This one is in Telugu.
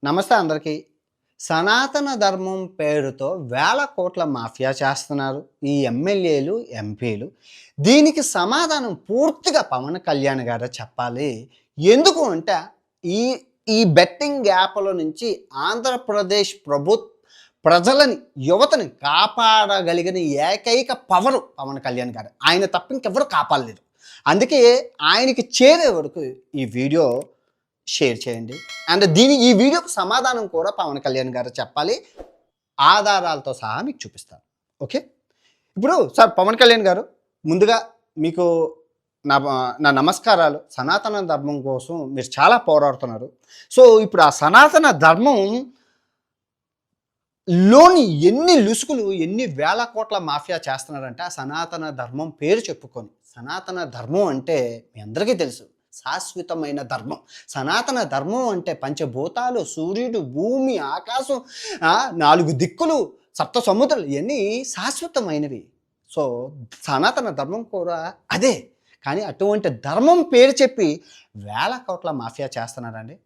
నమస్తే అందరికీ. సనాతన ధర్మం పేరుతో వేల కోట్ల మాఫియా చేస్తున్నారు ఈ ఎమ్మెల్యేలు, ఎంపీలు. దీనికి సమాధానం పూర్తిగా పవన్ కళ్యాణ్ గారే చెప్పాలి. ఎందుకు అంటే ఈ ఈ బెట్టింగ్ యాప్‌ల నుంచి ఆంధ్రప్రదేశ్ ప్రజలని, యువతని కాపాడగలిగిన ఏకైక పవరు పవన్ కళ్యాణ్ గారే. ఆయన తప్ప ఇంకెవ్వరు కాపాడలేరు. అందుకే ఆయనకి చేరే వరకు ఈ వీడియో షేర్ చేయండి. అండ్ ఈ వీడియోకి సమాధానం కూడా పవన్ కళ్యాణ్ గారు చెప్పాలి. ఆధారాలతో సహా మీకు చూపిస్తాను. ఓకే. ఇప్పుడు సార్ పవన్ కళ్యాణ్ గారు, ముందుగా మీకు నా నా నమస్కారాలు. సనాతన ధర్మం కోసం మీరు చాలా పోరాడుతున్నారు. సో ఇప్పుడు ఆ సనాతన ధర్మం లోని ఎన్ని లుసుకులు, ఎన్ని వేల కోట్ల మాఫియా చేస్తున్నారంటే ఆ సనాతన ధర్మం పేరు చెప్పుకొని. సనాతన ధర్మం అంటే మీ అందరికీ తెలుసు, శాశ్వతమైన ధర్మం. సనాతన ధర్మం అంటే పంచభూతాలు, సూర్యుడు, భూమి, ఆకాశం, 4 దిక్కులు, సప్త సముద్రాలు ఇవన్నీ శాశ్వతమైనవి. సో సనాతన ధర్మం కూడా అదే. కానీ అటువంటి ధర్మం పేరు చెప్పి వేల కోట్ల మాఫియా చేస్తున్నారండి.